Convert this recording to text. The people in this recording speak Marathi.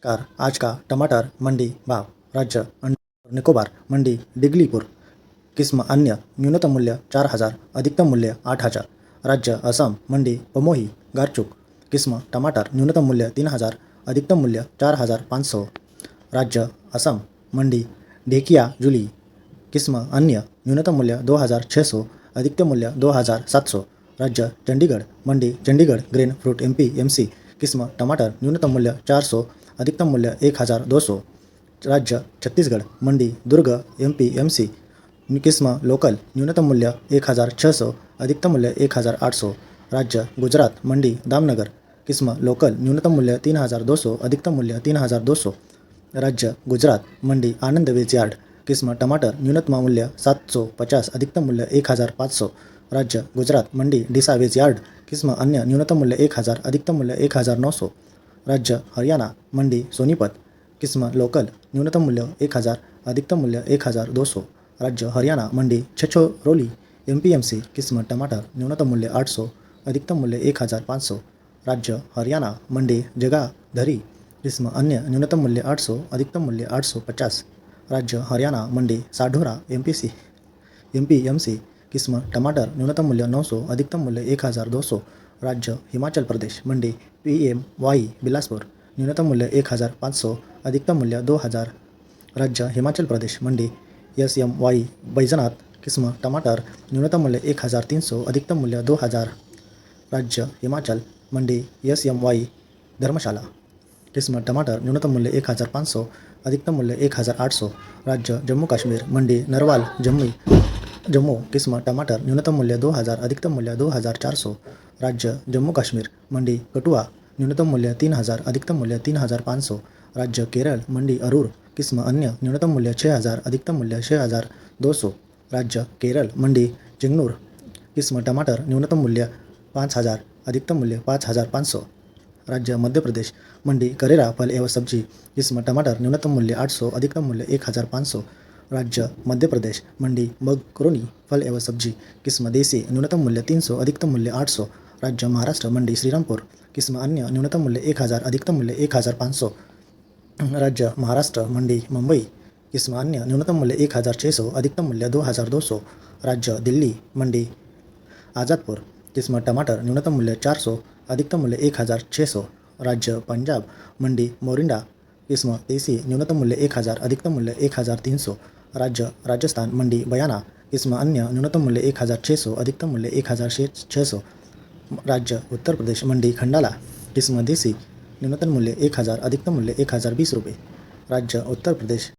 कार आज का टमाटर मंडी भाव। राज्य अंडमान निकोबार मंडी डिगलीपुर। किस्म अन्य न्यूनतम मूल्य 4000, अधिकतम मूल्य 8000। राज्य असम मंडी पमोही गारचुक। किस्म टमाटर न्यूनतम मूल्य 3000, अधिकतम मूल्य 4500। राज्य असम मंडी ढेकिया जुली। किस्म अन्य न्यूनतम मूल्य 2600, अधिकतम मूल्य 2700। राज्य चंडीगढ़ मंडी चंडीगढ़ ग्रेन फ्रूट एमपी। किस्म टमाटर न्यूनतम मूल्य 400, अधिकतम मूल्य 1200। राज्य छत्तीसगढ़ मंडी दुर्ग एमपी। किस्म लोकल न्यूनतम मूल्य 1600, अधिकतम मूल्य 1800। राज्य गुजरात मंडी दामनगर। किस्म लोकल न्यूनतम मूल्य 3200, अधिकतम मूल्य 3200। राज्य गुजरात मंडी आनंद वेज यार्ड। किस्म टमाटर न्यूनतम मूल्य 750, अधिकतम मूल्य 1500। राज्य गुजरात मंडी डिसा वेज यार्ड। किस्म अन्य न्यूनतम मूल्य 1000, अधिकतम मूल्य 1900। राज्य हरियाणा मंडी सोनीपत। किस्म लोकल न्यूनतम मूल्य 1000, अधिकतम मूल्य 1200। राज्य हरियाणा मंडी छछोरोली एमपी। किस्म टमाटर न्यूनतम मूल्य 800, अधिकतम मूल्य 1500। राज्य हरियाणा मंडी जगाधरी। किस्म अन्य न्यूनतम मूल्य 800, अधिकतम मूल्य 850। राज्य हरियाणा मंडी साढौरा एमपी। किस्म टमाटर न्यूनतम मूल्य 900, अधिकतम मूल्य 1200। राज्य हिमाचल प्रदेश मंडी PMY बिलासपुर। न्यूनतम मूल्य 1500, अधिकतम मूल्य 2000। राज्य हिमाचल प्रदेश मंडी SMY बैजनाथ। किस्म टमाटर न्यूनतम मूल्य 1300, अधिकतम मूल्य 2000। राज्य हिमाचल मंडी SMY धर्मशाला। किस्म टमाटर न्यूनतम मूल्य 1500, अधिकतम मूल्य 1800। राज्य जम्मू काश्मीर मंडी नरवाल जम्मू। किस्म टमाटर न्यूनतम मूल्य 2000, अधिकतम मूल्य 2400। राज्य जम्मू काश्मीर मंडी कठुआ। न्यूनतम मूल्य 3000, अधिकतम मूल्य 3500। राज्य केरल मंडी अरूर। किस्म अन्य न्यूनतम मूल्य 6000, अधिकतम मूल्य 6200। राज्य केरल मंडी चिंगनूर। किस्म टमाटर न्यूनतम मूल्य 5000, अधिकतम मूल्य 5500। राज्य मध्य प्रदेश मंडी करेरा फल एवं सब्जी। किस्म टमाटर न्यूनतम मूल्य 800, अधिकतम मूल्य 1500। राज्य मध्य प्रदेश मंडी मगरोनी फल एवं सब्जी। किस्म देसी न्यूनतम मूल्य 300, अधिकतम मूल्य 800। राज्य महाराष्ट्र मंडी श्रीरामपुर। किस्म अन्य न्यूनतम मूल्य 1000, अधिकतम मूल्य 1500। राज्य महाराष्ट्र मंडी मुंबई। किस्म अन्य न्यूनतम मूल्य 1600, अधिकतम मूल्य 2200। राज्य दिल्ली मंडी आज़ादपुर। किस्म टमाटर न्यूनतम मूल्य 400, अधिकतम मूल्य 1600। राज्य पंजाब मंडी मोरिंडा। किस्म देसी न्यूनतम मूल्य 1000, अधिकतम मूल्य 1300। राज्य राजस्थान मंडी बयाना। किस्म अन्य न्यूनतम मूल्य 1600, अधिकतम मूल्य 1600। राज्य उत्तर प्रदेश मंडी खंडाला। किस्म देसी न्यूनतम मूल्य 1000, अधिकतम मूल्य 1020 रुपये। राज्य उत्तर प्रदेश